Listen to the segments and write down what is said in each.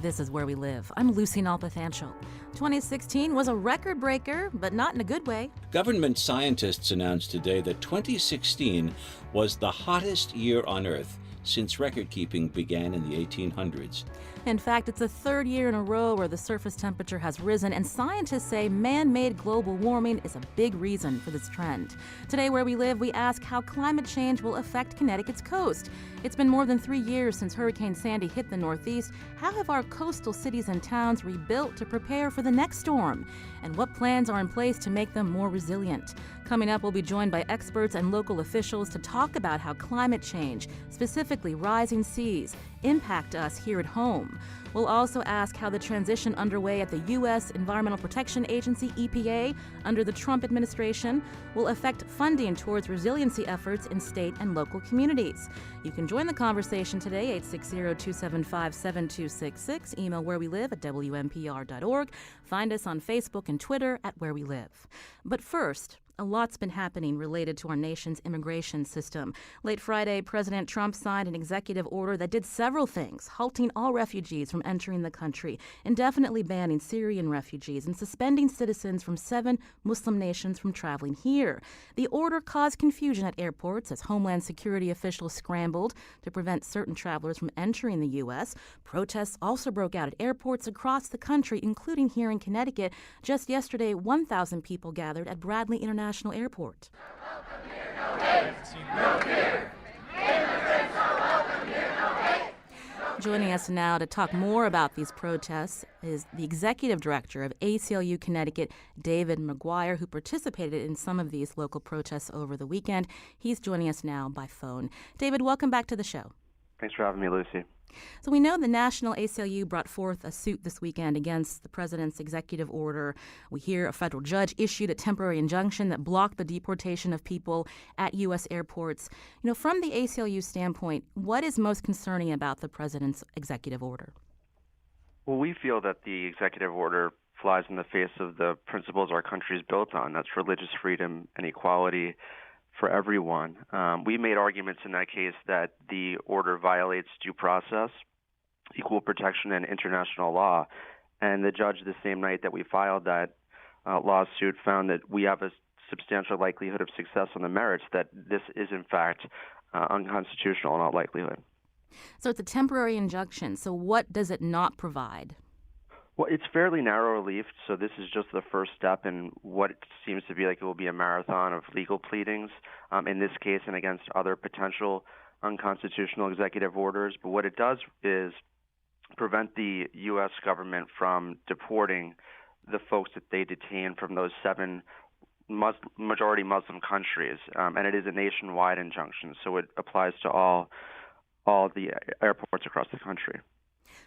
This is Where We Live. I'm Lucy Nalpathanchel. 2016 was a record breaker, but not in a good way. Government scientists announced today that 2016 was the hottest year on Earth since record-keeping began in the 1800s. In fact, it's the third year in a row where the surface temperature has risen, and scientists say man-made global warming is a big reason for this trend. Today, Where We Live, we ask how climate change will affect Connecticut's coast. It's been more than 3 years since Hurricane Sandy hit the Northeast. How have our coastal cities and towns rebuilt to prepare for the next storm? And what plans are in place to make them more resilient? Coming up, we'll be joined by experts and local officials to talk about how climate change, specifically rising seas, impact us here at home. We'll also ask how the transition underway at the U.S. Environmental Protection Agency, EPA, under the Trump administration will affect funding towards resiliency efforts in state and local communities. You can join the conversation today, 860-275-7266. Email wherewelive@wnpr.org. Find us on Facebook and Twitter at Where We Live. But first, a lot's been happening related to our nation's immigration system. Late Friday, President Trump signed an executive order that did several things, halting all refugees from entering the country, indefinitely banning Syrian refugees, and suspending citizens from 7 Muslim nations from traveling here. The order caused confusion at airports as Homeland Security officials scrambled to prevent certain travelers from entering the U.S. Protests also broke out at airports across the country, including here in Connecticut. Just yesterday, 1,000 people gathered at Bradley International Airport. Welcome here, no hate, no fear. Immigrants are welcome here, no hate. Joining us now to talk more about these protests is the executive director of ACLU Connecticut, David McGuire, who participated in some of these local protests over the weekend. He's joining us now by phone. David, welcome back to the show. Thanks for having me, Lucy. So we know the National ACLU brought forth a suit this weekend against the president's executive order. We hear a federal judge issued a temporary injunction that blocked the deportation of people at U.S. airports. From the ACLU standpoint, what is most concerning about the president's executive order? Well, we feel that the executive order flies in the face of the principles our country is built on. That's religious freedom and equality for everyone. We made arguments in that case that the order violates due process, equal protection, and international law. And the judge, the same night that we filed that lawsuit, found that we have a substantial likelihood of success on the merits, that this is, in fact, unconstitutional in all likelihood. So it's a temporary injunction. So what does it not provide? Well, it's fairly narrow relief, so this is just the first step in what seems to be like it will be a marathon of legal pleadings, in this case and against other potential unconstitutional executive orders. But what it does is prevent the U.S. government from deporting the folks that they detain from those 7 majority Muslim countries, and it is a nationwide injunction, so it applies to all the airports across the country.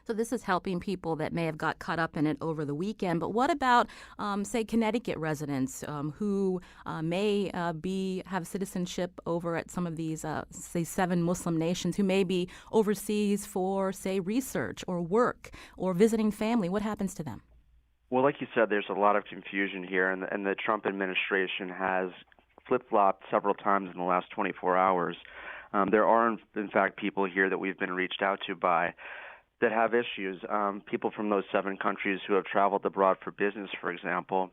So this is helping people that may have got caught up in it over the weekend. But what about, say, Connecticut residents who may have citizenship over at some of these, say, 7 Muslim nations, who may be overseas for, say, research or work or visiting family? What happens to them? Well, like you said, there's a lot of confusion here, and the Trump administration has flip-flopped several times in the last 24 hours. There are, in fact, people here that we've been reached out to by that have issues, people from those 7 countries who have traveled abroad for business, for example,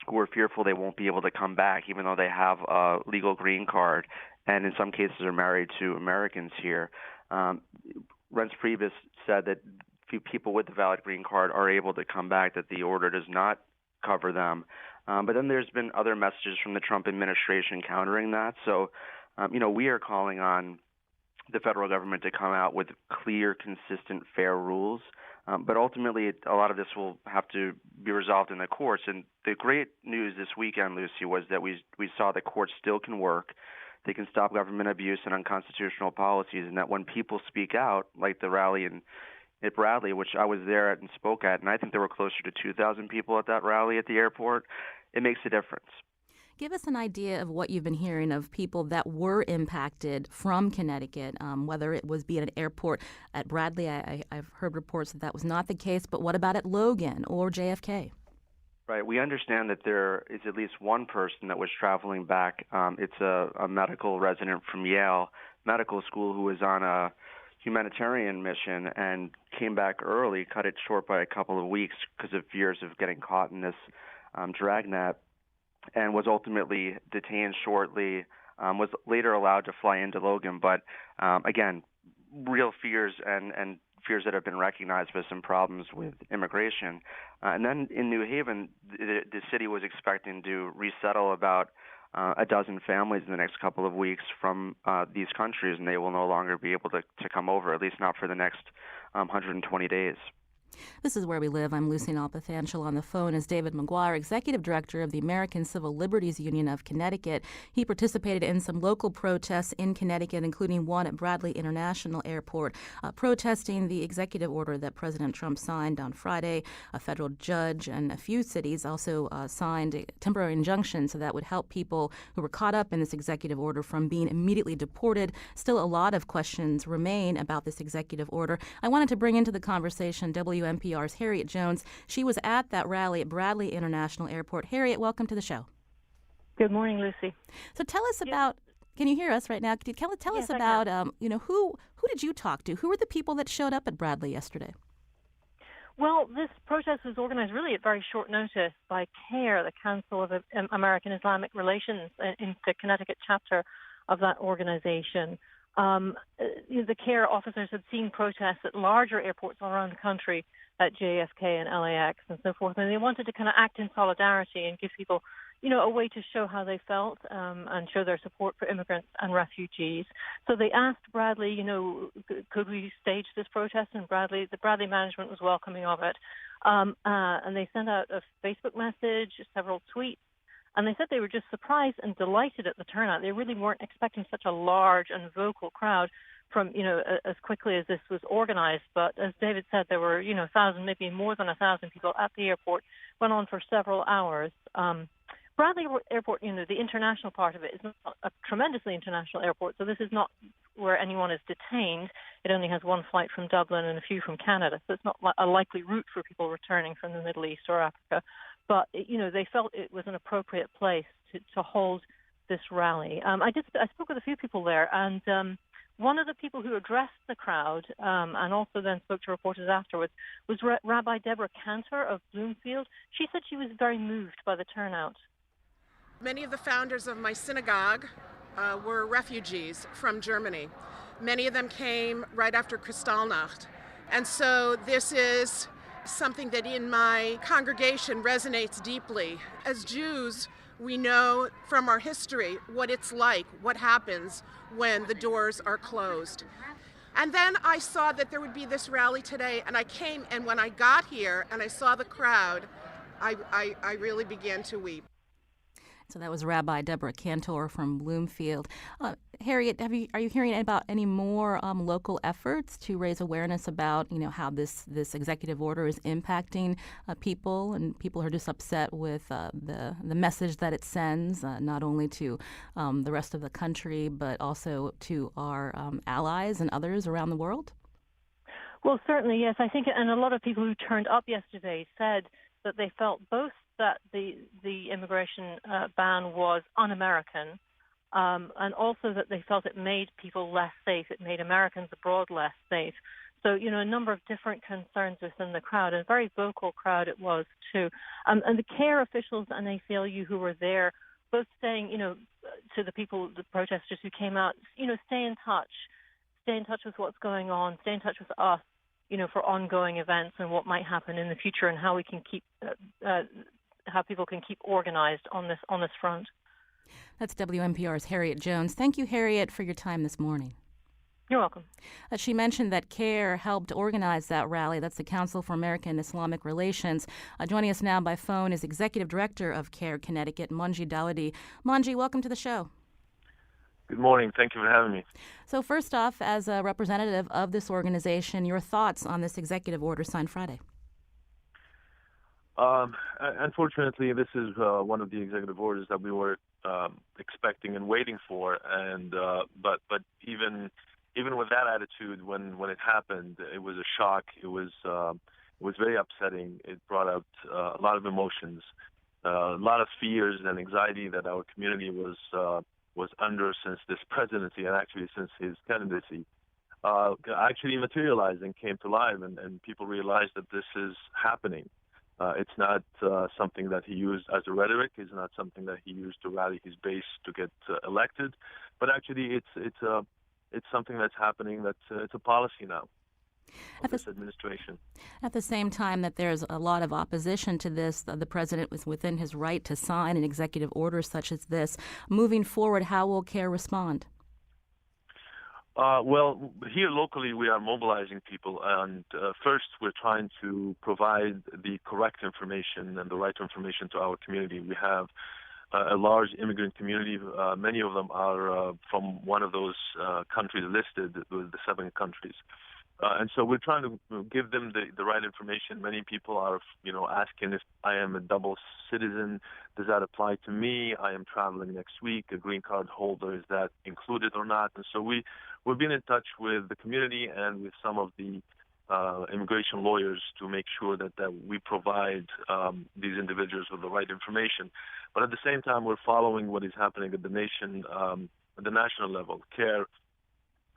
who are fearful they won't be able to come back even though they have a legal green card and in some cases are married to Americans here. Reince Priebus said that people with the valid green card are able to come back, that the order does not cover them. But then there's been other messages from the Trump administration countering that. So, we are calling on the federal government to come out with clear, consistent, fair rules. But ultimately, a lot of this will have to be resolved in the courts. And the great news this weekend, Lucy, was that we saw the courts still can work. They can stop government abuse and unconstitutional policies, and that when people speak out, like the rally at Bradley, which I was there at and spoke at, and I think there were closer to 2,000 people at that rally at the airport, it makes a difference. Give us an idea of what you've been hearing of people that were impacted from Connecticut, whether it was be at an airport at Bradley. I've heard reports that was not the case, but what about at Logan or JFK? Right. We understand that there is at least one person that was traveling back. It's a medical resident from Yale Medical School who was on a humanitarian mission and came back early, cut it short by a couple of weeks because of fears of getting caught in this dragnet, and was ultimately detained shortly, was later allowed to fly into Logan. But again, real fears and fears that have been recognized with some problems with immigration. And then in New Haven, the city was expecting to resettle about a dozen families in the next couple of weeks from these countries, and they will no longer be able to come over, at least not for the next 120 days. This is Where We Live. I'm Lucy Nalpathanchel. On the phone is David McGuire, Executive Director of the American Civil Liberties Union of Connecticut. He participated in some local protests in Connecticut, including one at Bradley International Airport, protesting the executive order that President Trump signed on Friday. A federal judge and a few cities also signed a temporary injunction so that would help people who were caught up in this executive order from being immediately deported. Still, a lot of questions remain about this executive order. I wanted to bring into the conversation WNPR's Harriet Jones. She was at that rally at Bradley International Airport. Harriet, welcome to the show. Good morning, Lucy. So tell us about, can you hear us right now? Tell us about, who did you talk to? Who were the people that showed up at Bradley yesterday? Well, this protest was organized really at very short notice by CARE, the Council of American Islamic Relations, in the Connecticut chapter of that organization. The CARE officers had seen protests at larger airports all around the country, at JFK and LAX and so forth, and they wanted to kind of act in solidarity and give people, a way to show how they felt and show their support for immigrants and refugees. So they asked Bradley, could we stage this protest? And the Bradley management was welcoming of it. And they sent out a Facebook message, several tweets, and they said they were just surprised and delighted at the turnout. They really weren't expecting such a large and vocal crowd from, as quickly as this was organized. But as David said, there were, 1,000, maybe more than 1,000 people at the airport. Went on for several hours. Bradley Airport, the international part of it is not a tremendously international airport, so this is not where anyone is detained. It only has one flight from Dublin and a few from Canada, so it's not a likely route for people returning from the Middle East or Africa. But, they felt it was an appropriate place to hold this rally. I spoke with a few people there, and one of the people who addressed the crowd and also then spoke to reporters afterwards was Rabbi Deborah Cantor of Bloomfield. She said she was very moved by the turnout. Many of the founders of my synagogue were refugees from Germany. Many of them came right after Kristallnacht. And so this is something that in my congregation resonates deeply. As Jews, we know from our history what it's like, what happens when the doors are closed. And then I saw that there would be this rally today, and I came, and when I got here and I saw the crowd, I really began to weep. So that was Rabbi Deborah Cantor from Bloomfield. Harriet, are you hearing about any more local efforts to raise awareness about, how this executive order is impacting people, and people are just upset with the message that it sends, not only to the rest of the country, but also to our allies and others around the world? Well, certainly, yes. I think, and a lot of people who turned up yesterday said that they felt both that the immigration ban was un-American, and also that they felt it made people less safe. It made Americans abroad less safe. So, a number of different concerns within the crowd, and a very vocal crowd it was, too. And the CARE officials and ACLU who were there, both saying, to the people, the protesters who came out, stay in touch with what's going on, stay in touch with us, for ongoing events and what might happen in the future, and how we can keep how people can keep organized on this front. That's WNPR's Harriet Jones. Thank you, Harriet, for your time this morning. You're welcome. She mentioned that CARE helped organize that rally. That's the Council for American Islamic Relations. Joining us now by phone is Executive Director of CARE Connecticut, Manji Dawadi. Manji, welcome to the show. Good morning. Thank you for having me. So first off, as a representative of this organization, your thoughts on this executive order signed Friday? Unfortunately, this is one of the executive orders that we were expecting and waiting for, and but even with that attitude, when it happened, it was a shock. It was very upsetting. It brought out a lot of emotions, a lot of fears and anxiety that our community was under since this presidency, and actually since his candidacy. actually materialized and came to life, and people realized that this is happening. It's not something that he used as a rhetoric. It's not something that he used to rally his base to get elected, but actually it's something that's happening. It's a policy now of this administration. At the same time that there's a lot of opposition to this, the president was within his right to sign an executive order such as this. Moving forward, how will CARE respond? Well, here locally we are mobilizing people, and first we're trying to provide the correct information and the right information to our community. We have a large immigrant community. Many of them are from one of those countries listed, the 7 countries. And so we're trying to give them the right information. Many people are, asking if I am a double citizen, does that apply to me? I am traveling next week, a green card holder, is that included or not? And so we've been in touch with the community and with some of the immigration lawyers to make sure that we provide these individuals with the right information. But at the same time, we're following what is happening at the national level. CARE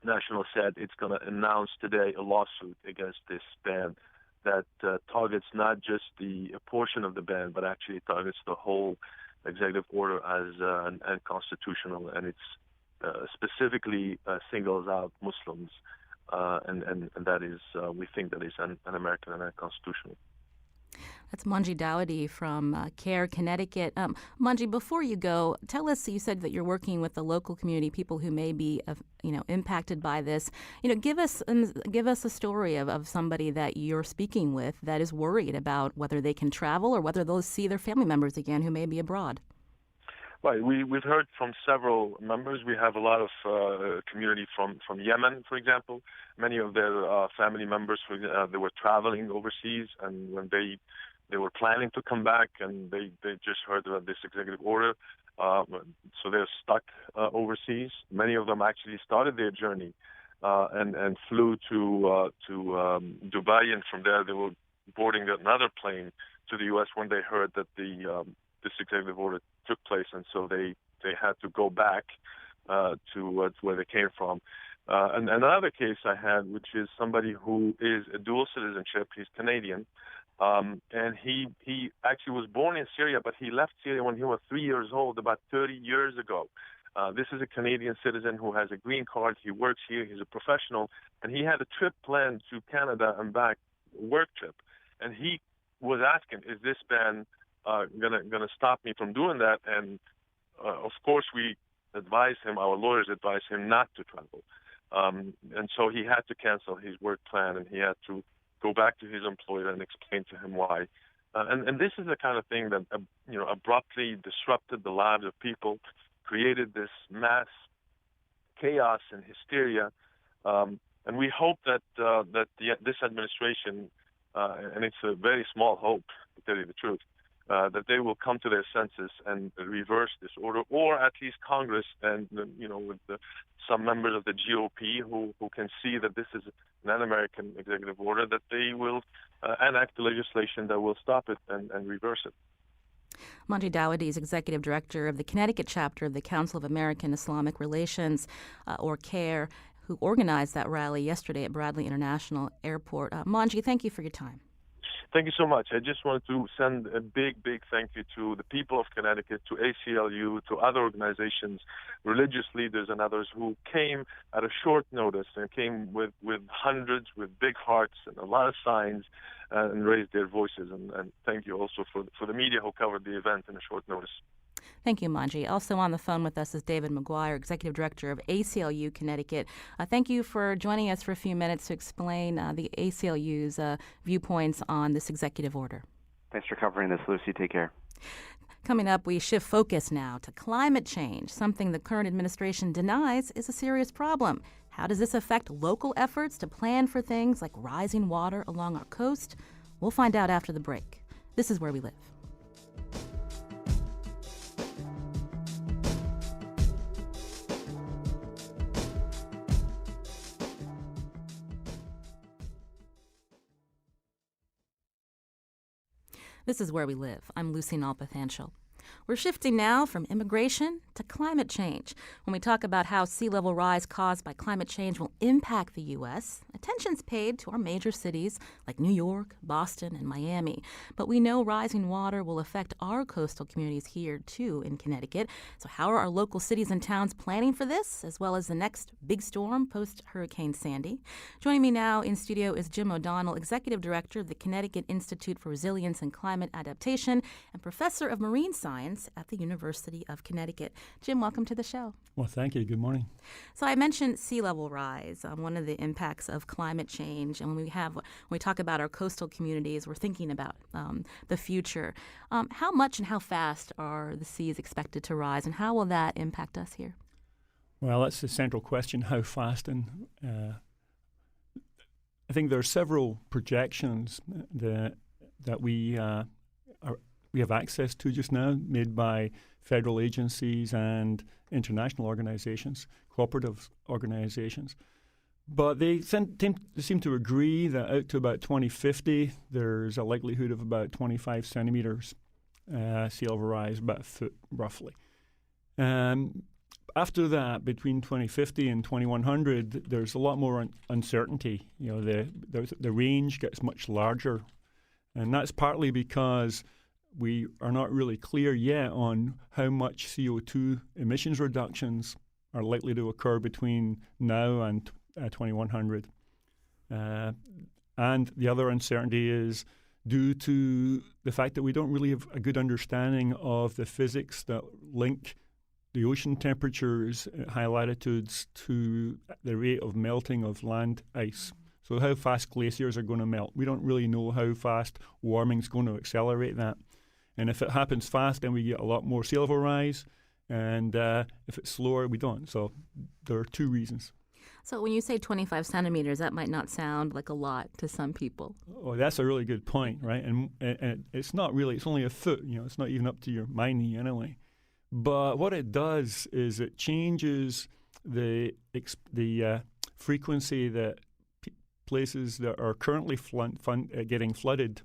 National said it's going to announce today a lawsuit against this ban that targets not just a portion of the ban, but actually targets the whole executive order as unconstitutional, and it's specifically singles out Muslims, and that is, we think that is un-American and unconstitutional. That's Manji Dawadi from CARE, Connecticut. Manji, before you go, tell us, you said that you're working with the local community, people who may be impacted by this. Give us a story of somebody that you're speaking with that is worried about whether they can travel or whether they'll see their family members again who may be abroad. Right. We've heard from several members. We have a lot of community from Yemen, for example. Many of their family members, they were traveling overseas, and when they were planning to come back, and they just heard about this executive order, so they're stuck overseas. Many of them actually started their journey and flew to Dubai, and from there they were boarding another plane to the U.S. when they heard that this executive order took place, and so they had to go back to where they came from. And another case I had, which is somebody who is a dual citizenship. He's Canadian, and he actually was born in Syria, but he left Syria when he was 3 years old, about 30 years ago. This is a Canadian citizen who has a green card. He works here. He's a professional, and he had a trip planned to Canada and back, a work trip. And he was asking, is this ban gonna stop me from doing that? And of course, we advised him, our lawyers advised him not to travel. And so he had to cancel his work plan, and he had to go back to his employer and explain to him why. And this is the kind of thing that abruptly disrupted the lives of people, created this mass chaos and hysteria. And we hope that this administration, and it's a very small hope, to tell you the truth, that they will come to their senses and reverse this order, or at least Congress and with some members of the GOP who can see that this is an un-American executive order, that they will enact the legislation that will stop it and reverse it. Manji Dawadi is executive director of the Connecticut chapter of the Council of American Islamic Relations, or CARE, who organized that rally yesterday at Bradley International Airport. Manji, thank you for your time. Thank you so much. I just wanted to send a big, big thank you to the people of Connecticut, to ACLU, to other organizations, religious leaders and others who came at a short notice and came with hundreds, with big hearts and a lot of signs, and raised their voices. And thank you also for the media who covered the event in a short notice. Thank you, Manji. Also on the phone with us is David McGuire, Executive Director of ACLU Connecticut. Thank you for joining us for a few minutes to explain the ACLU's viewpoints on this executive order. Thanks for covering this, Lucy. Take care. Coming up, we shift focus now to climate change, something the current administration denies is a serious problem. How does this affect local efforts to plan for things like rising water along our coast? We'll find out after the break. This is Where We Live. This is Where We Live. I'm Lucy Nalpathanchel. We're shifting now from immigration to climate change. When we talk about how sea level rise caused by climate change will impact the U.S., attention's paid to our major cities like New York, Boston, and Miami. But we know rising water will affect our coastal communities here, too, in Connecticut. So how are our local cities and towns planning for this, as well as the next big storm post-Hurricane Sandy? Joining me now in studio is Jim O'Donnell, Executive Director of the Connecticut Institute for Resilience and Climate Adaptation and Professor of Marine Science at the University of Connecticut. Jim, welcome to the show. Well, thank you. Good morning. So I mentioned sea level rise, one of the impacts of climate change. And when we talk about our coastal communities, we're thinking about the future. How much and how fast are the seas expected to rise, and how will that impact us here? Well, that's the central question, how fast. And I think there are several projections that we have access to just now, made by federal agencies and international organizations, cooperative organizations. But they seem to agree that out to about 2050, there's a likelihood of about 25 centimeters sea level rise, about a foot roughly. After that, between 2050 and 2100, there's a lot more uncertainty. You know, the range gets much larger, and that's partly because we are not really clear yet on how much CO2 emissions reductions are likely to occur between now and 2100. And the other uncertainty is due to the fact that we don't really have a good understanding of the physics that link the ocean temperatures at high latitudes to the rate of melting of land ice. So how fast glaciers are going to melt. We don't really know how fast warming is going to accelerate that. And if it happens fast, then we get a lot more sea level rise. And if it's slower, we don't. So there are two reasons. So when you say 25 centimeters, that might not sound like a lot to some people. Oh, that's a really good point, right? And it's not really, it's only a foot, it's not even up to my knee anyway. But what it does is it changes the frequency that places that are currently getting flooded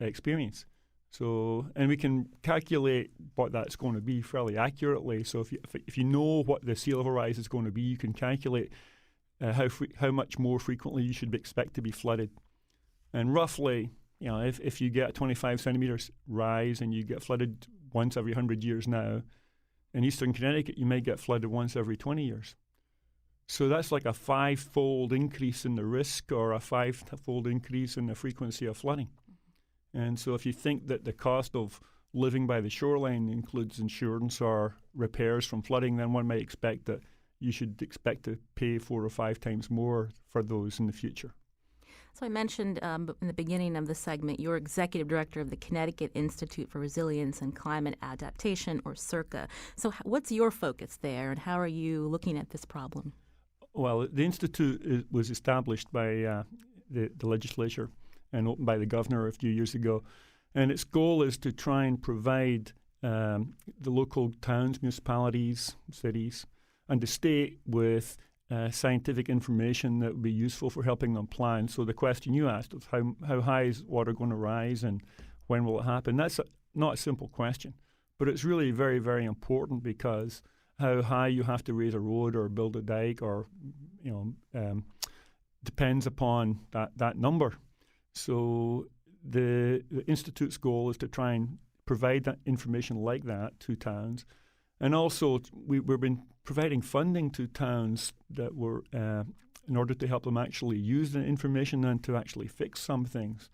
experience. So, and we can calculate what that's going to be fairly accurately. So if you know what the sea level rise is going to be, you can calculate how much more frequently you should expect to be flooded. And roughly, if you get a 25 centimeters rise and you get flooded once every 100 years now, in eastern Connecticut, you may get flooded once every 20 years. So that's like a 5-fold increase in the risk or a 5-fold increase in the frequency of flooding. And so if you think that the cost of living by the shoreline includes insurance or repairs from flooding, then one might expect that you should expect to pay 4 or 5 times more for those in the future. So I mentioned in the beginning of the segment, you're Executive Director of the Connecticut Institute for Resilience and Climate Adaptation, or CIRCA. So what's your focus there, and how are you looking at this problem? Well, the Institute was established by the legislature and opened by the governor a few years ago. And its goal is to try and provide the local towns, municipalities, cities, and the state with scientific information that would be useful for helping them plan. So the question you asked of how high is water going to rise and when will it happen, that's not a simple question. But it's really very, very important, because how high you have to raise a road or build a dike or, depends upon that number. So the Institute's goal is to try and provide that information like that to towns. And also, we've been providing funding to towns that were in order to help them actually use the information and to actually fix some things.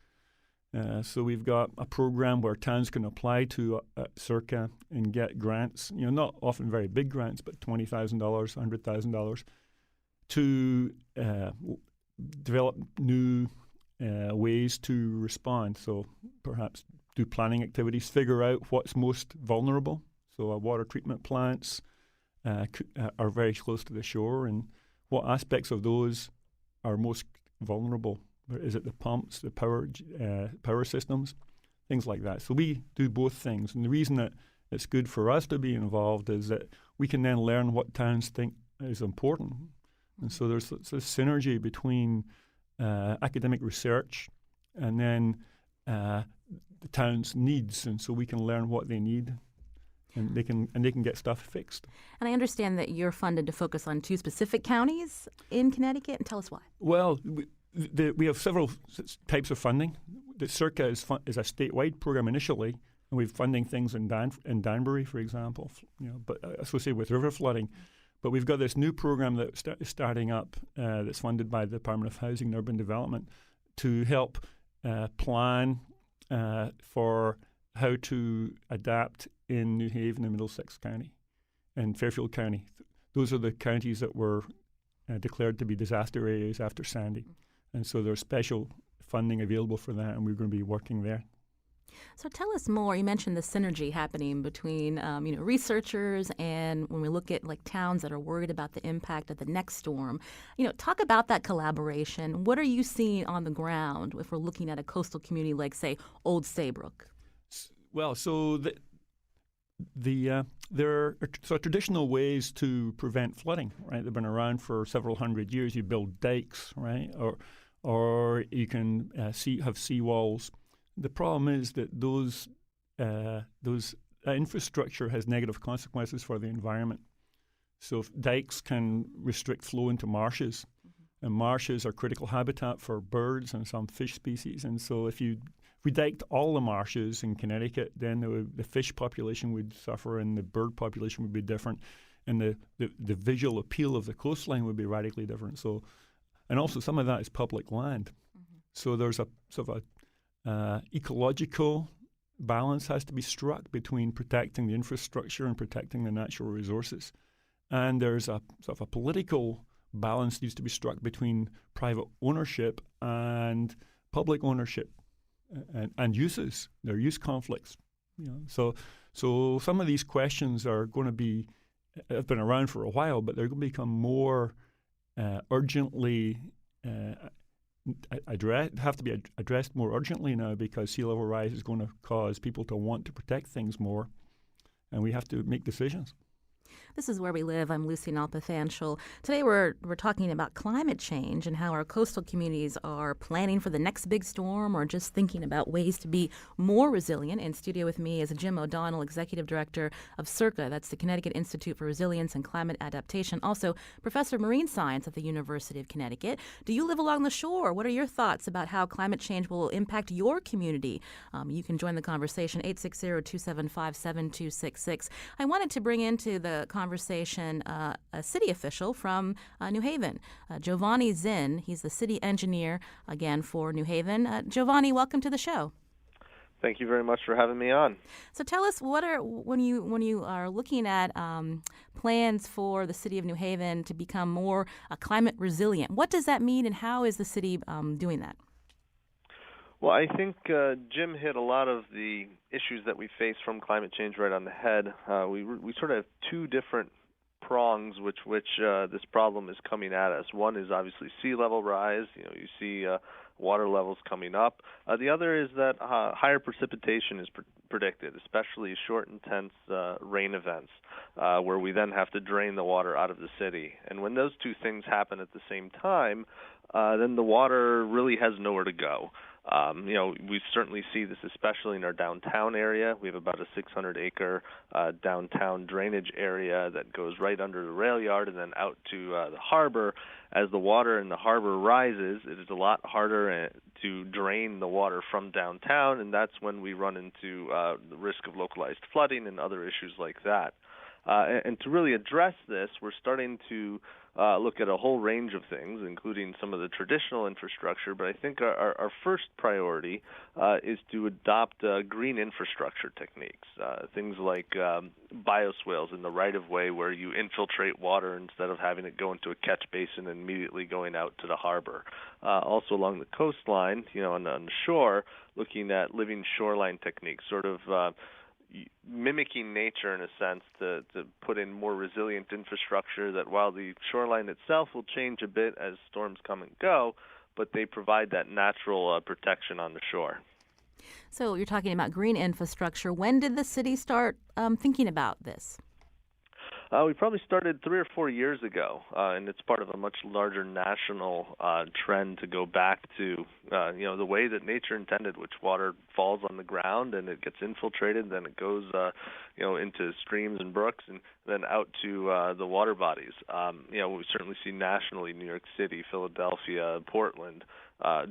So we've got a program where towns can apply to CIRCA and get grants, not often very big grants, but $20,000, $100,000, to develop new ways to respond. So perhaps do planning activities, figure out what's most vulnerable. So water treatment plants are very close to the shore, and what aspects of those are most vulnerable? Is it the pumps, the power systems, things like that? So we do both things, and the reason that it's good for us to be involved is that we can then learn what towns think is important. And so there's this synergy between academic research and then the town's needs, and so we can learn what they need, and they can get stuff fixed. And I understand that you're funded to focus on 2 specific counties in Connecticut, and tell us why. Well, we have several types of funding. The Circa is a statewide program initially, and we're funding things in Danbury, for example, but associated with river flooding. But we've got this new program that is starting up that's funded by the Department of Housing and Urban Development to help plan for how to adapt in New Haven and Middlesex County and Fairfield County. Those are the counties that were declared to be disaster areas after Sandy. And so there's special funding available for that, and we're going to be working there. So tell us more. You mentioned the synergy happening between researchers and when we look at like towns that are worried about the impact of the next storm. Talk about that collaboration. What are you seeing on the ground if we're looking at a coastal community like, say, Old Saybrook? Well, so there are traditional ways to prevent flooding, right? They've been around for several hundred years. You build dikes, right, or you can have seawalls. The problem is that those infrastructure has negative consequences for the environment. So dikes can restrict flow into marshes, and marshes are critical habitat for birds and some fish species. And so if we diked all the marshes in Connecticut, then the fish population would suffer and the bird population would be different, and the visual appeal of the coastline would be radically different. So, and also some of that is public land. So there's a sort of ecological balance has to be struck between protecting the infrastructure and protecting the natural resources. And there's a sort of a political balance needs to be struck between private ownership and public ownership and uses. There are use conflicts. So some of these questions are going to have been around for a while, but they're going to become more urgently have to be addressed more urgently now, because sea level rise is going to cause people to want to protect things more, and we have to make decisions. This is Where We Live. I'm Lucy Nalpathanchel. Today we're talking about climate change and how our coastal communities are planning for the next big storm or just thinking about ways to be more resilient. In studio with me is Jim O'Donnell, Executive Director of CIRCA. That's the Connecticut Institute for Resilience and Climate Adaptation. Also, Professor of Marine Science at the University of Connecticut. Do you live along the shore? What are your thoughts about how climate change will impact your community? You can join the conversation, 860-275-7266. I wanted to bring into the conversation a city official from New Haven, Giovanni Zinn. He's the city engineer, again, for New Haven. Giovanni, welcome to the show. Thank you very much for having me on. So tell us, when you are looking at plans for the city of New Haven to become more climate resilient, what does that mean, and how is the city doing that? Well, I think Jim hit a lot of the issues that we face from climate change right on the head. We sort of have 2 different prongs which this problem is coming at us. One is obviously sea level rise. You see water levels coming up. The other is that higher precipitation is predicted, especially short, intense rain events, where we then have to drain the water out of the city. And when those 2 things happen at the same time, then the water really has nowhere to go. We certainly see this especially in our downtown area. We have about a 600-acre downtown drainage area that goes right under the rail yard and then out to the harbor. As the water in the harbor rises, it is a lot harder to drain the water from downtown, and that's when we run into the risk of localized flooding and other issues like that. And to really address this, we're starting to look at a whole range of things, including some of the traditional infrastructure. But I think our first priority is to adopt green infrastructure techniques, things like bioswales in the right-of-way, where you infiltrate water instead of having it go into a catch basin and immediately going out to the harbor. Also along the coastline, on the shore, looking at living shoreline techniques, sort of mimicking nature in a sense to put in more resilient infrastructure that while the shoreline itself will change a bit as storms come and go, but they provide that natural protection on the shore. So you're talking about green infrastructure. When did the city start thinking about this? We probably started 3 or 4 years ago, and it's part of a much larger national trend to go back to, the way that nature intended, which water falls on the ground and it gets infiltrated, then it goes, into streams and brooks, and then out to the water bodies. We certainly see nationally New York City, Philadelphia, Portland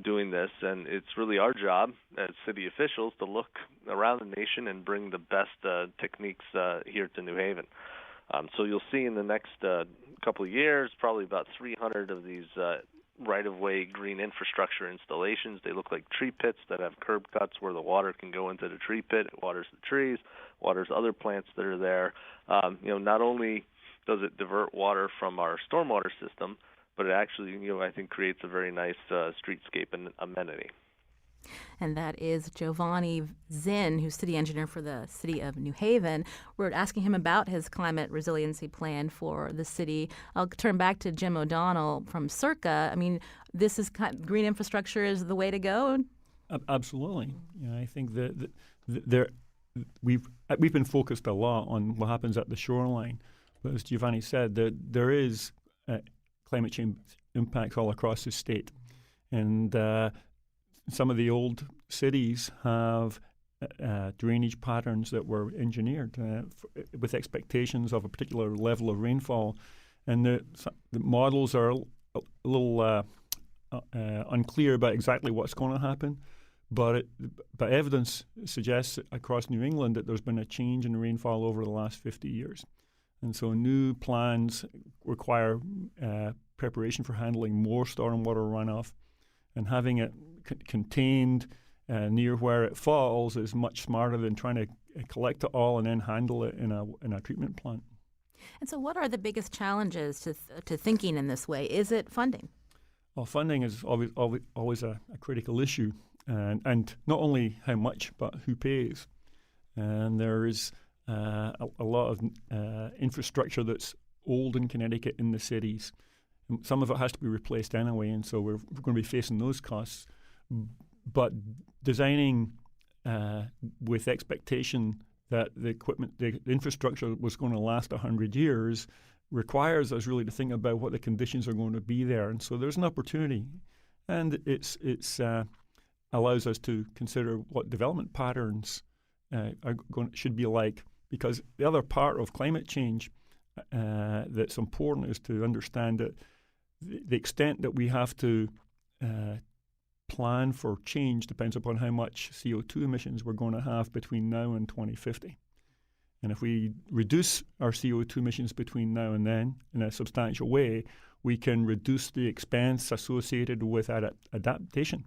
doing this, and it's really our job as city officials to look around the nation and bring the best techniques here to New Haven. So you'll see in the next couple of years probably about 300 of these right-of-way green infrastructure installations. They look like tree pits that have curb cuts where the water can go into the tree pit. It waters the trees, waters other plants that are there. Not only does it divert water from our stormwater system, but it actually, I think creates a very nice streetscape and amenity. And that is Giovanni Zinn, who's city engineer for the city of New Haven. We're asking him about his climate resiliency plan for the city. I'll turn back to Jim O'Donnell from Circa. I mean, this is green infrastructure is the way to go. Absolutely. I think that we've been focused a lot on what happens at the shoreline, but as Giovanni said, there is climate change impacts all across the state, and some of the old cities have drainage patterns that were engineered with expectations of a particular level of rainfall, and the models are a little unclear about exactly what's going to happen. But evidence suggests across New England that there's been a change in rainfall over the last 50 years. And so new plans require preparation for handling more stormwater runoff, and having it contained near where it falls is much smarter than trying to collect it all and then handle it in a treatment plant. And so what are the biggest challenges to thinking in this way? Is it funding? Well, funding is always a critical issue, and not only how much, but who pays. And there is a lot of infrastructure that's old in Connecticut in the cities. Some of it has to be replaced anyway, and so we're going to be facing those costs. But designing with expectation that the infrastructure was going to last 100 years requires us really to think about what the conditions are going to be there. And so there's an opportunity, and it's allows us to consider what development patterns should be like. Because the other part of climate change that's important is to understand that the extent that we have to plan for change depends upon how much CO2 emissions we're going to have between now and 2050. And if we reduce our CO2 emissions between now and then in a substantial way, we can reduce the expense associated with adaptation.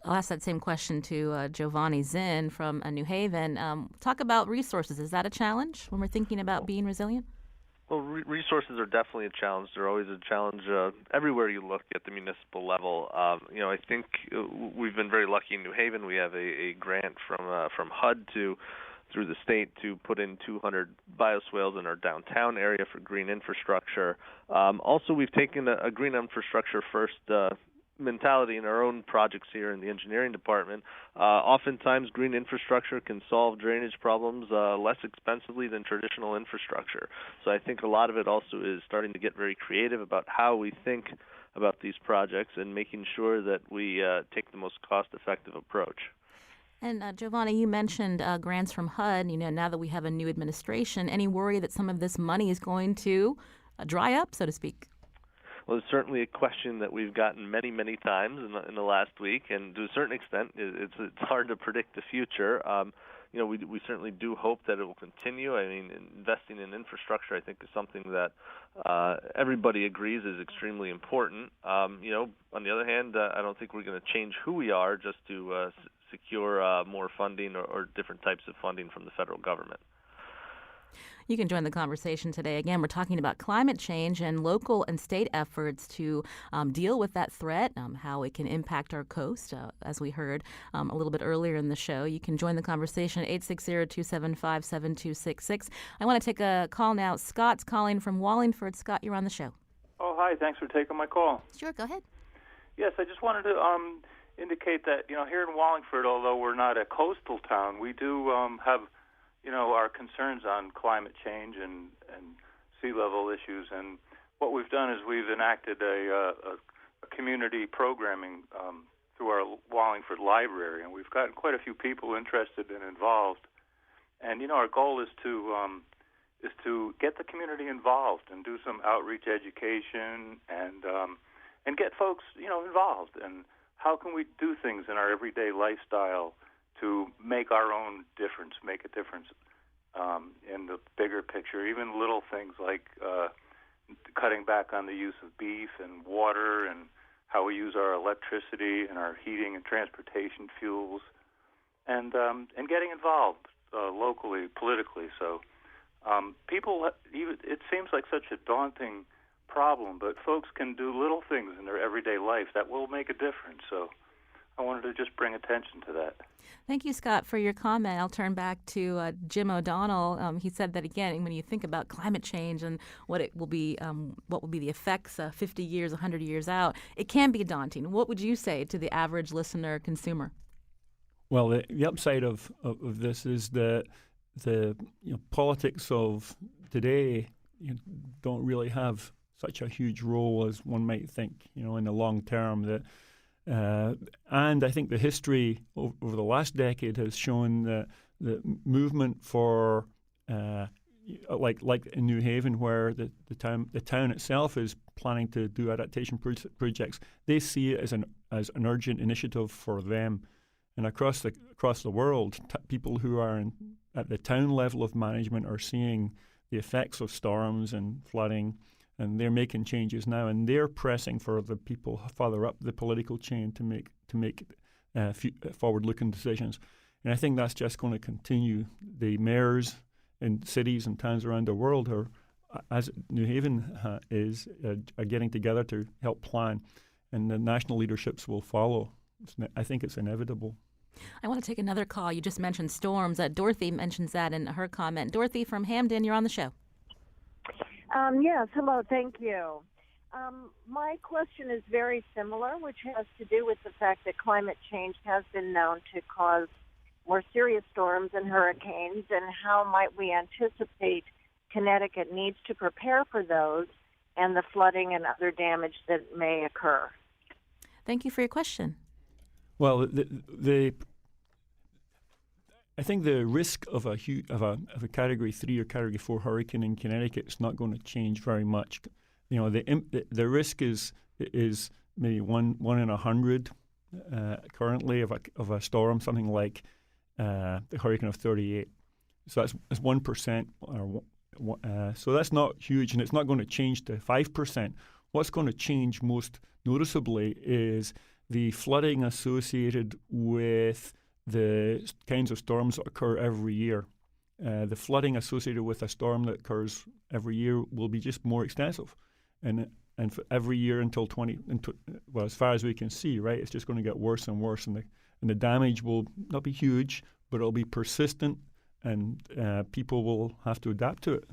I'll ask that same question to Giovanni Zinn from New Haven. Talk about resources. Is that a challenge when we're thinking about being resilient? Well, resources are definitely a challenge. They're always a challenge everywhere you look at the municipal level. I think we've been very lucky in New Haven. We have a grant from HUD through the state to put in 200 bioswales in our downtown area for green infrastructure. Also, we've taken a green infrastructure first mentality in our own projects here in the engineering department. Oftentimes, green infrastructure can solve drainage problems less expensively than traditional infrastructure. So I think a lot of it also is starting to get very creative about how we think about these projects and making sure that we take the most cost-effective approach. And Giovanni, you mentioned grants from HUD. Now that we have a new administration, any worry that some of this money is going to dry up, so to speak? Well, it's certainly a question that we've gotten many, many times in the last week, and to a certain extent, it's hard to predict the future. We certainly do hope that it will continue. I mean, investing in infrastructure, I think, is something that everybody agrees is extremely important. On the other hand, I don't think we're going to change who we are just to secure more funding or different types of funding from the federal government. You can join the conversation today. Again, we're talking about climate change and local and state efforts to deal with that threat, how it can impact our coast, as we heard a little bit earlier in the show. You can join the conversation at 860-275-7266. I want to take a call now. Scott's calling from Wallingford. Scott, you're on the show. Oh, hi. Thanks for taking my call. Sure, go ahead. Yes, I just wanted to indicate that, here in Wallingford, although we're not a coastal town, we do have our concerns on climate change and sea level issues. And what we've done is we've enacted a community programming through our Wallingford Library, and we've gotten quite a few people interested and involved. And our goal is to get the community involved and do some outreach education and get folks involved. And how can we do things in our everyday lifestyle to make our own difference, make a difference in the bigger picture, even little things like cutting back on the use of beef and water and how we use our electricity and our heating and transportation fuels, and getting involved locally, politically. So people, it seems like such a daunting problem, but folks can do little things in their everyday life that will make a difference. So I wanted to just bring attention to that. Thank you, Scott, for your comment. I'll turn back to Jim O'Donnell. He said that, again, when you think about climate change and what will be the effects 50 years, 100 years out, it can be daunting. What would you say to the average listener consumer? Well, the upside of this is that the politics of today don't really have such a huge role as one might think, in the long term. And I think the history over the last decade has shown that the movement for, like in New Haven, where the town itself is planning to do adaptation projects, they see it as an urgent initiative for them. And across the world, people who are at the town level of management are seeing the effects of storms and flooding, and they're making changes now, and they're pressing for the people further up the political chain to make forward-looking decisions. And I think that's just going to continue. The mayors in cities and towns around the world as New Haven are getting together to help plan, and the national leaderships will follow. I think it's inevitable. I want to take another call. You just mentioned storms. Dorothy mentions that in her comment. Dorothy from Hamden, you're on the show. Yes, hello, thank you. My question is very similar, which has to do with the fact that climate change has been known to cause more serious storms and hurricanes, and how might we anticipate Connecticut needs to prepare for those and the flooding and other damage that may occur? Thank you for your question. Well, I think the risk of a Category 3 or Category 4 hurricane in Connecticut is not going to change very much. The risk is maybe one in 100 currently of a storm, something like the hurricane of 38. So that's 1%. So that's not huge, and it's not going to change to 5%. What's going to change most noticeably is the flooding associated with the kinds of storms that occur every year. The flooding associated with a storm that occurs every year will be just more extensive, and for every year until as far as we can see, right, it's just going to get worse and worse, and the damage will not be huge, but it'll be persistent, and people will have to adapt to it.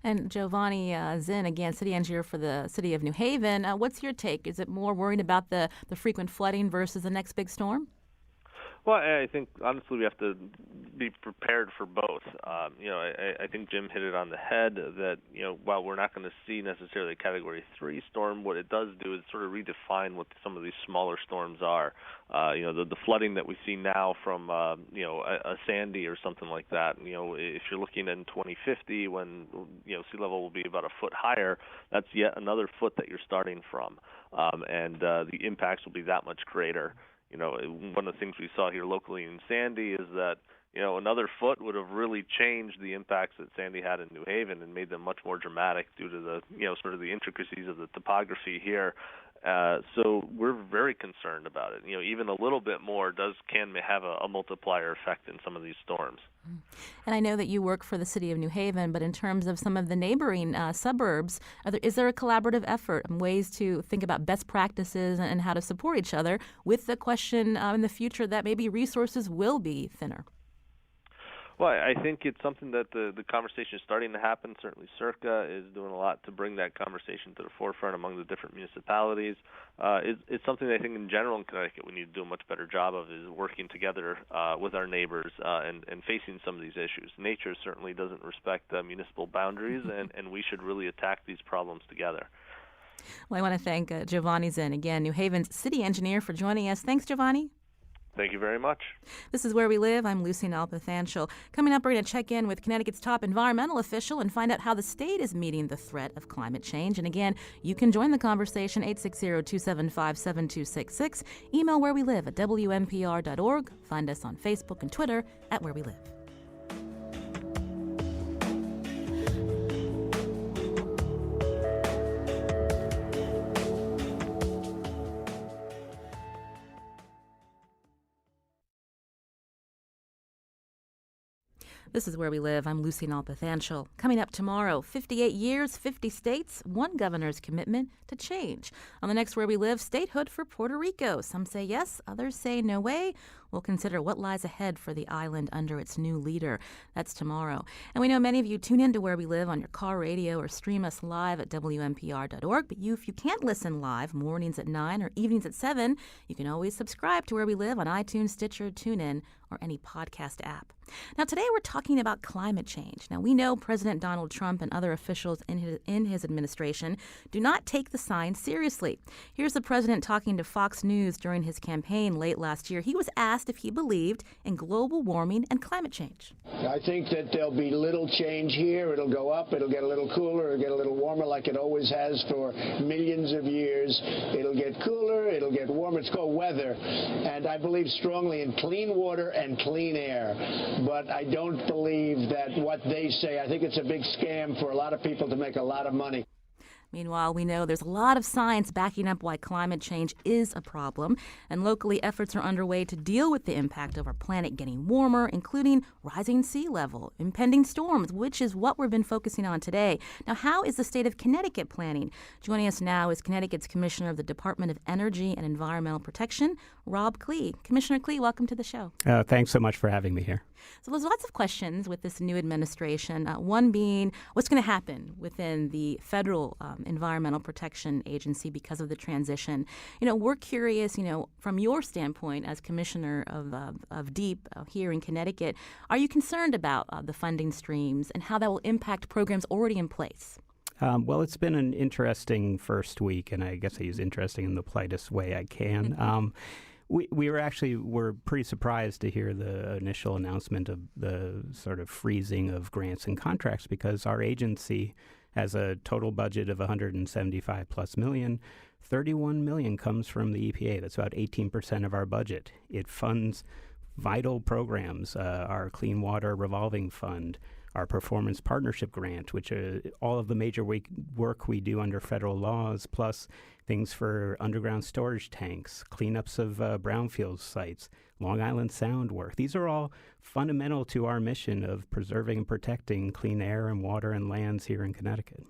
And Giovanni Zinn, again, city engineer for the city of New Haven. What's your take? Is it more worried about the frequent flooding versus the next big storm? Well, I think, honestly, we have to be prepared for both. I think Jim hit it on the head that, while we're not going to see necessarily a Category 3 storm, what it does do is sort of redefine what some of these smaller storms are. The flooding that we see now from, a Sandy or something like that, if you're looking in 2050 when, sea level will be about a foot higher, that's yet another foot that you're starting from. And the impacts will be that much greater. One of the things we saw here locally in Sandy is that, another foot would have really changed the impacts that Sandy had in New Haven and made them much more dramatic due to the, sort of the intricacies of the topography here. So we're very concerned about it. Even a little bit more can have a multiplier effect in some of these storms. And I know that you work for the city of New Haven, but in terms of some of the neighboring suburbs, is there a collaborative effort and ways to think about best practices and how to support each other with the question in the future that maybe resources will be thinner? Well, I think it's something that the conversation is starting to happen. Certainly CERCA is doing a lot to bring that conversation to the forefront among the different municipalities. It's something I think in general in Connecticut we need to do a much better job of, is working together with our neighbors and facing some of these issues. Nature certainly doesn't respect municipal boundaries, and we should really attack these problems together. Well, I want to thank Giovanni Zinn, again, New Haven's city engineer, for joining us. Thanks, Giovanni. Thank you very much. This is Where We Live. I'm Lucy Nalpathanchel. Coming up, we're going to check in with Connecticut's top environmental official and find out how the state is meeting the threat of climate change. And again, you can join the conversation, 860-275-7266. Email wherewelive@wnpr.org. Find us on Facebook and Twitter @Where We Live. This is Where We Live. I'm Lucy Nalpathanchel. Coming up tomorrow, 58 years, 50 states, one governor's commitment to change. On the next Where We Live, statehood for Puerto Rico. Some say yes, others say no way. We'll consider what lies ahead for the island under its new leader. That's tomorrow. And we know many of you tune in to Where We Live on your car radio or stream us live at WNPR.org. But if you can't listen live mornings at 9 or evenings at 7, you can always subscribe to Where We Live on iTunes, Stitcher, TuneIn, or any podcast app. Now, today we're talking about climate change. Now, we know President Donald Trump and other officials in his administration do not take the science seriously. Here's the president talking to Fox News during his campaign late last year. He was asked if he believed in global warming and climate change. I think that there'll be little change here. It'll go up. It'll get a little cooler. It'll get a little warmer like it always has for millions of years. It'll get cooler. It'll get warmer. It's called weather. And I believe strongly in clean water and clean air. But I don't believe that what they say. I think it's a big scam for a lot of people to make a lot of money. Meanwhile, we know there's a lot of science backing up why climate change is a problem, and locally efforts are underway to deal with the impact of our planet getting warmer, including rising sea level, impending storms, which is what we've been focusing on today. Now, how is the state of Connecticut planning? Joining us now is Connecticut's Commissioner of the Department of Energy and Environmental Protection, Rob Klee. Commissioner Klee, welcome to the show. Thanks so much for having me here. So there's lots of questions with this new administration, one being what's going to happen within the federal Environmental Protection Agency because of the transition. We're curious, from your standpoint as Commissioner of DEEP here in Connecticut, are you concerned about the funding streams and how that will impact programs already in place? Well, it's been an interesting first week, and I guess I use interesting in the politest way I can. We were pretty surprised to hear the initial announcement of the sort of freezing of grants and contracts, because our agency has a total budget of $175+ million. $31 million comes from the EPA. That's about 18% of our budget. It funds vital programs, our Clean Water Revolving Fund, our Performance Partnership Grant, which all of the major work we do under federal laws, plus things for underground storage tanks, cleanups of brownfield sites, Long Island Sound work. These are all fundamental to our mission of preserving and protecting clean air and water and lands here in Connecticut.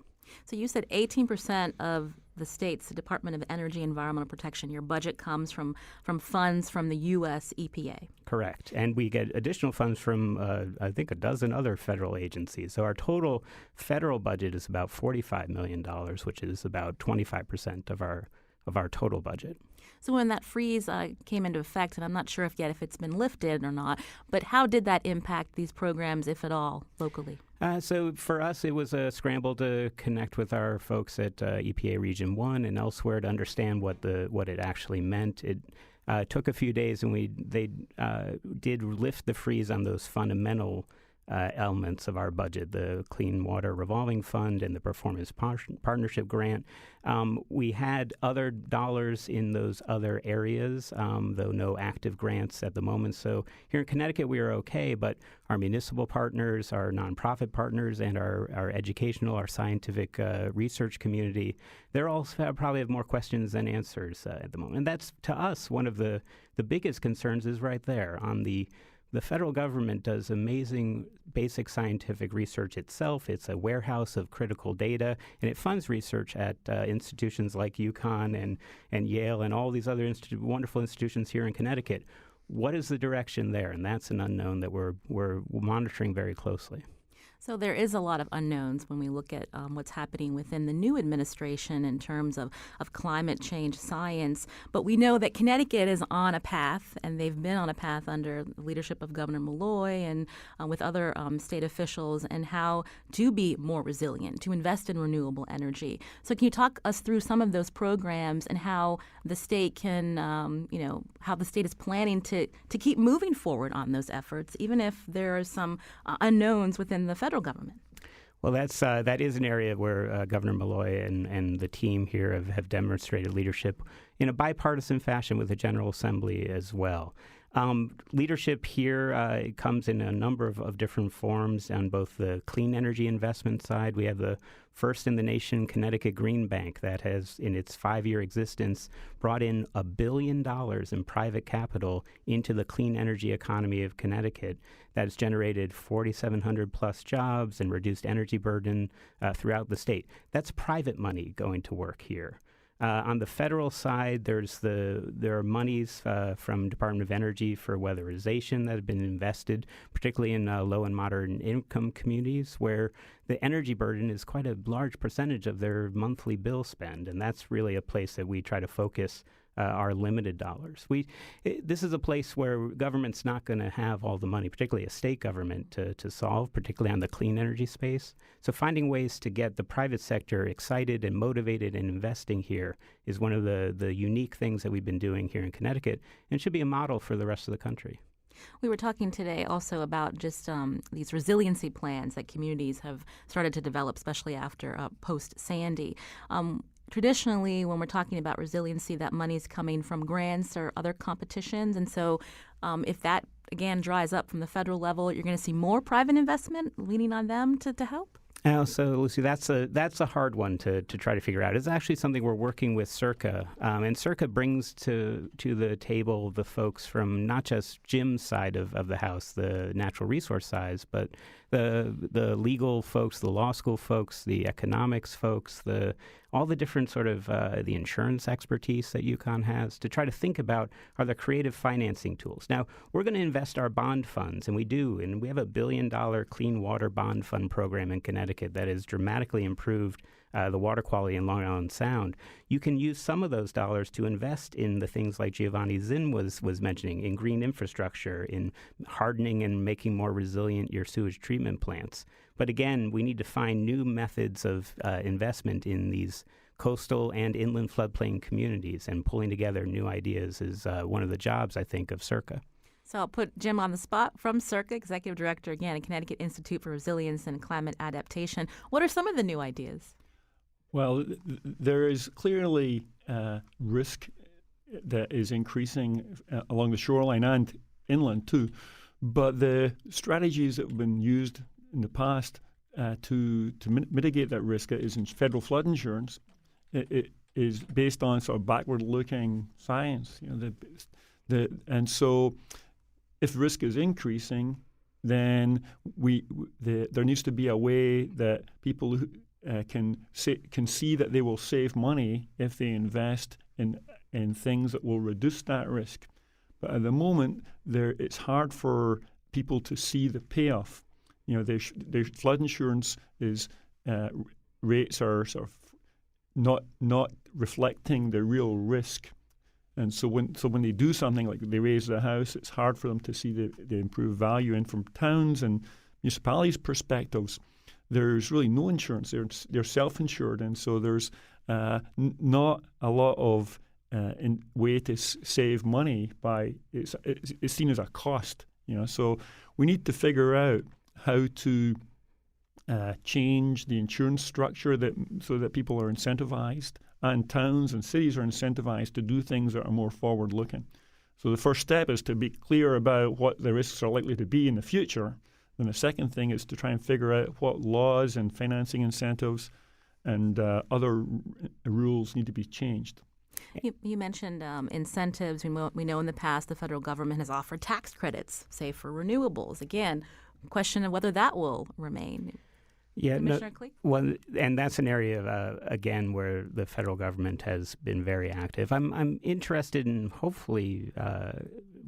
So you said 18% of the state's Department of Energy and Environmental Protection, your budget comes from funds from the U.S. EPA. Correct. And we get additional funds from, I think, a dozen other federal agencies. So our total federal budget is about $45 million, which is about 25% of our total budget. So when that freeze came into effect, and I'm not sure if it's been lifted or not, but how did that impact these programs, if at all, locally? So for us, it was a scramble to connect with our folks at EPA Region 1 and elsewhere to understand what it actually meant. It took a few days, and they did lift the freeze on those fundamental elements of our budget, the Clean Water Revolving Fund and the Performance Partnership Grant. We had other dollars in those other areas, though no active grants at the moment. So here in Connecticut, we are okay, but our municipal partners, our nonprofit partners, and our educational, our scientific research community, they're all probably have more questions than answers at the moment. And that's, to us, one of the biggest concerns is right there on the federal government does amazing basic scientific research itself. It's a warehouse of critical data, and it funds research at institutions like UConn and Yale and all these other wonderful institutions here in Connecticut. what is the direction there? And that's an unknown that we're monitoring very closely. So there is a lot of unknowns when we look at what's happening within the new administration in terms of climate change science. But we know that Connecticut is on a path, and they've been on a path under the leadership of Governor Malloy and with other state officials, and how to be more resilient, to invest in renewable energy. So can you talk us through some of those programs and how the state can, how the state is planning to keep moving forward on those efforts, even if there are some unknowns within the federal government? Well, that is an area where Governor Malloy and the team here have demonstrated leadership in a bipartisan fashion with the General Assembly as well. Leadership here comes in a number of different forms. On both the clean energy investment side, we have the first in the nation Connecticut Green Bank that has, in its 5-year existence, brought in $1 billion in private capital into the clean energy economy of Connecticut. That has generated 4,700 plus jobs and reduced energy burden throughout the state. That's private money going to work here. On the federal side, there are monies from Department of Energy for weatherization that have been invested, particularly in low and moderate income communities where the energy burden is quite a large percentage of their monthly bill spend, and that's really a place that we try to focus our limited dollars. This is a place where government's not going to have all the money, particularly a state government, to solve, particularly on the clean energy space. So finding ways to get the private sector excited and motivated and investing here is one of the unique things that we've been doing here in Connecticut, and should be a model for the rest of the country. We were talking today also about just these resiliency plans that communities have started to develop, especially after post-Sandy. Traditionally, when we're talking about resiliency, that money's coming from grants or other competitions. And so if that, again, dries up from the federal level, you're going to see more private investment leaning on them to help? So, Lucy, that's a hard one to try to figure out. It's actually something we're working with CIRCA, and CIRCA brings to the table the folks from not just Jim's side of the house, the natural resource side, but the legal folks, the law school folks, the economics folks, all the different sort of the insurance expertise that UConn has to try to think about are the creative financing tools. Now, we're going to invest our bond funds, and we do, and we have $1 billion clean water bond fund program in Connecticut that has dramatically improved the water quality in Long Island Sound. You can use some of those dollars to invest in the things like Giovanni Zinn was mentioning, in green infrastructure, in hardening and making more resilient your sewage treatment plants. But again, we need to find new methods of investment in these coastal and inland floodplain communities, and pulling together new ideas is one of the jobs, I think, of CIRCA. So I'll put Jim on the spot from CIRCA, Executive Director, again, at Connecticut Institute for Resilience and Climate Adaptation. What are some of the new ideas? Well, there is clearly risk that is increasing along the shoreline and inland too, but the strategies that have been used in the past to mitigate that risk is in federal flood insurance. It is based on sort of backward-looking science, and so if risk is increasing, then there needs to be a way that people who can see that they will save money if they invest in things that will reduce that risk. But at the moment, it's hard for people to see the payoff. Their flood insurance rates are sort of not reflecting the real risk, and so when they do something like they raise the house, it's hard for them to see the improved value. And from towns and municipalities' perspectives, there's really no insurance. They're self-insured, and so there's not a lot of way to save money by it's seen as a cost. So we need to figure out how to change the insurance structure so that people are incentivized, and towns and cities are incentivized to do things that are more forward-looking. So the first step is to be clear about what the risks are likely to be in the future. Then the second thing is to try and figure out what laws and financing incentives and other rules need to be changed. You mentioned incentives. We know in the past the federal government has offered tax credits, say, for renewables. Again, question of whether that will remain. Yeah, Commissioner Cleek? Well, and that's an area, again, where the federal government has been very active. I'm interested in hopefully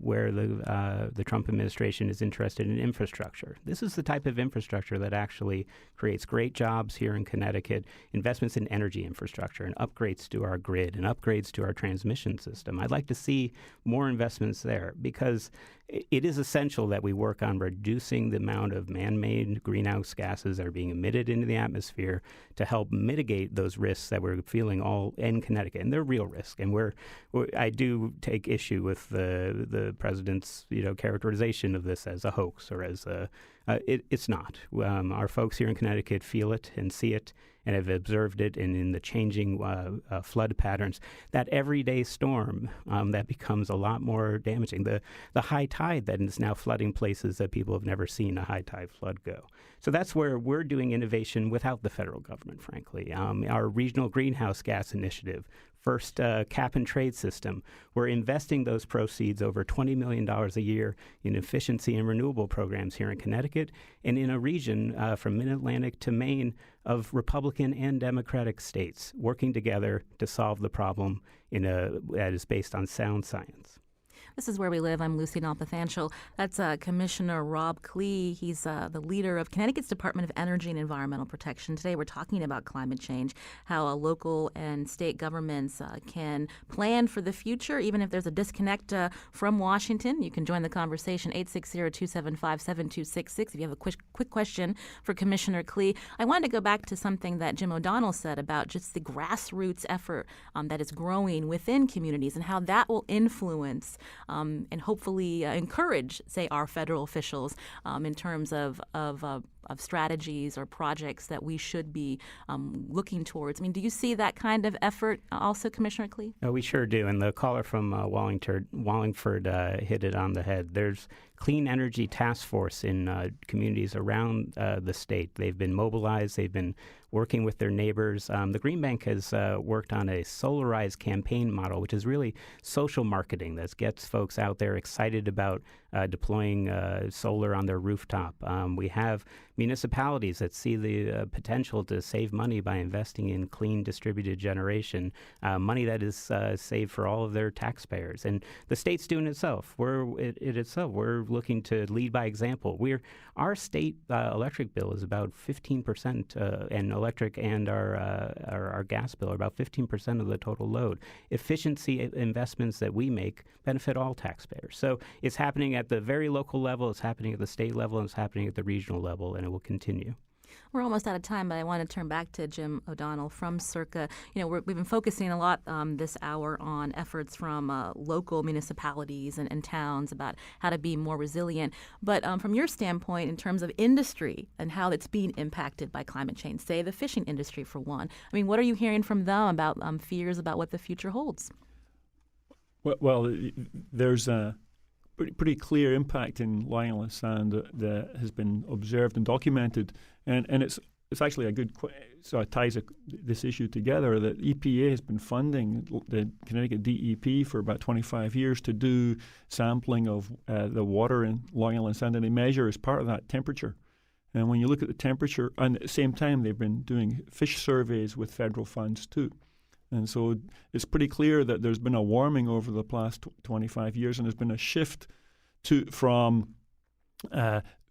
where the Trump administration is interested in infrastructure. This is the type of infrastructure that actually creates great jobs here in Connecticut, investments in energy infrastructure and upgrades to our grid and upgrades to our transmission system. I'd like to see more investments there because it is essential that we work on reducing the amount of man-made greenhouse gases that are being emitted into the atmosphere to help mitigate those risks that we're feeling all in Connecticut. And they're real risks. And I do take issue with the president's characterization of this as a hoax or as it's not. Our folks here in Connecticut feel it and see it and have observed it, and in the changing flood patterns, that everyday storm that becomes a lot more damaging. The high tide that is now flooding places that people have never seen a high tide flood go. So that's where we're doing innovation without the federal government, frankly. Our regional greenhouse gas initiative, first cap and trade system, we're investing those proceeds, over $20 million a year, in efficiency and renewable programs here in Connecticut and in a region from Mid-Atlantic to Maine of Republican and Democratic states working together to solve the problem that is based on sound science. This is Where We Live. I'm Lucy Nalpathanchel. That's Commissioner Rob Klee. He's the leader of Connecticut's Department of Energy and Environmental Protection. Today we're talking about climate change, how local and state governments can plan for the future, even if there's a disconnect from Washington. You can join the conversation, 860-275-7266, if you have a quick question for Commissioner Klee. I wanted to go back to something that Jim O'Donnell said about just the grassroots effort that is growing within communities and how that will influence and hopefully encourage, say, our federal officials in terms of strategies or projects that we should be looking towards. I mean, do you see that kind of effort also, Commissioner Klee? We sure do. And the caller from Wallingford hit it on the head. There's Clean Energy Task Force in communities around the state. They've been mobilized. They've been working with their neighbors. The Green Bank has worked on a solarized campaign model, which is really social marketing that gets folks out there excited about deploying solar on their rooftop. We have municipalities that see the potential to save money by investing in clean distributed generation, money that is saved for all of their taxpayers. And the state's doing it itself. We're looking to lead by example. Our state electric bill is about 15%, and electric and our gas bill are about 15% of the total load. Efficiency investments that we make benefit all taxpayers. So it's happening at the very local level, it's happening at the state level, and it's happening at the regional level, and it will continue. We're almost out of time, but I want to turn back to Jim O'Donnell from Circa. We've been focusing a lot this hour on efforts from local municipalities and towns about how to be more resilient. But from your standpoint, in terms of industry and how it's being impacted by climate change, say the fishing industry for one, I mean, what are you hearing from them about fears about what the future holds? Well, there's a pretty clear impact in Long Island Sound that has been observed and documented, and it's actually a good so it ties this issue together. That EPA has been funding the Connecticut DEP for about 25 years to do sampling of the water in Long Island Sound, and they measure as part of that temperature. And when you look at the temperature, and at the same time they've been doing fish surveys with federal funds too. And so it's pretty clear that there's been a warming over the past 25 years, and there's been a shift from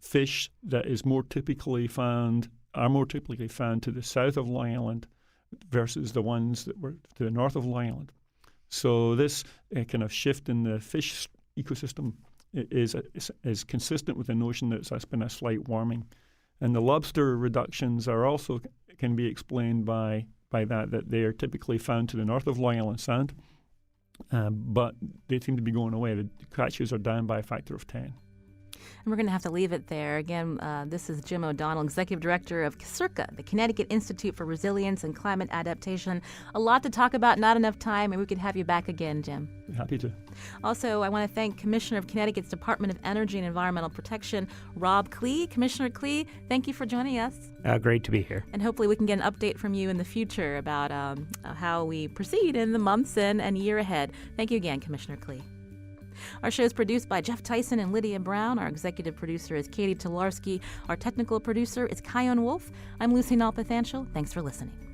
fish that is more typically found to the south of Long Island versus the ones that were to the north of Long Island. So this kind of shift in the fish ecosystem is consistent with the notion that there's been a slight warming. And the lobster reductions are also can be explained by that they are typically found to the north of Long Island Sound, but they seem to be going away. The catches are down by a factor of 10. And we're going to have to leave it there. Again, this is Jim O'Donnell, Executive Director of Circa, the Connecticut Institute for Resilience and Climate Adaptation. A lot to talk about, not enough time, and we could have you back again, Jim. Happy to. Also, I want to thank Commissioner of Connecticut's Department of Energy and Environmental Protection, Rob Klee. Commissioner Klee, thank you for joining us. Great to be here. And hopefully we can get an update from you in the future about how we proceed in the months and year ahead. Thank you again, Commissioner Klee. Our show is produced by Jeff Tyson and Lydia Brown. Our executive producer is Katie Tolarski. Our technical producer is Kion Wolf. I'm Lucy Nalpathanchel. Thanks for listening.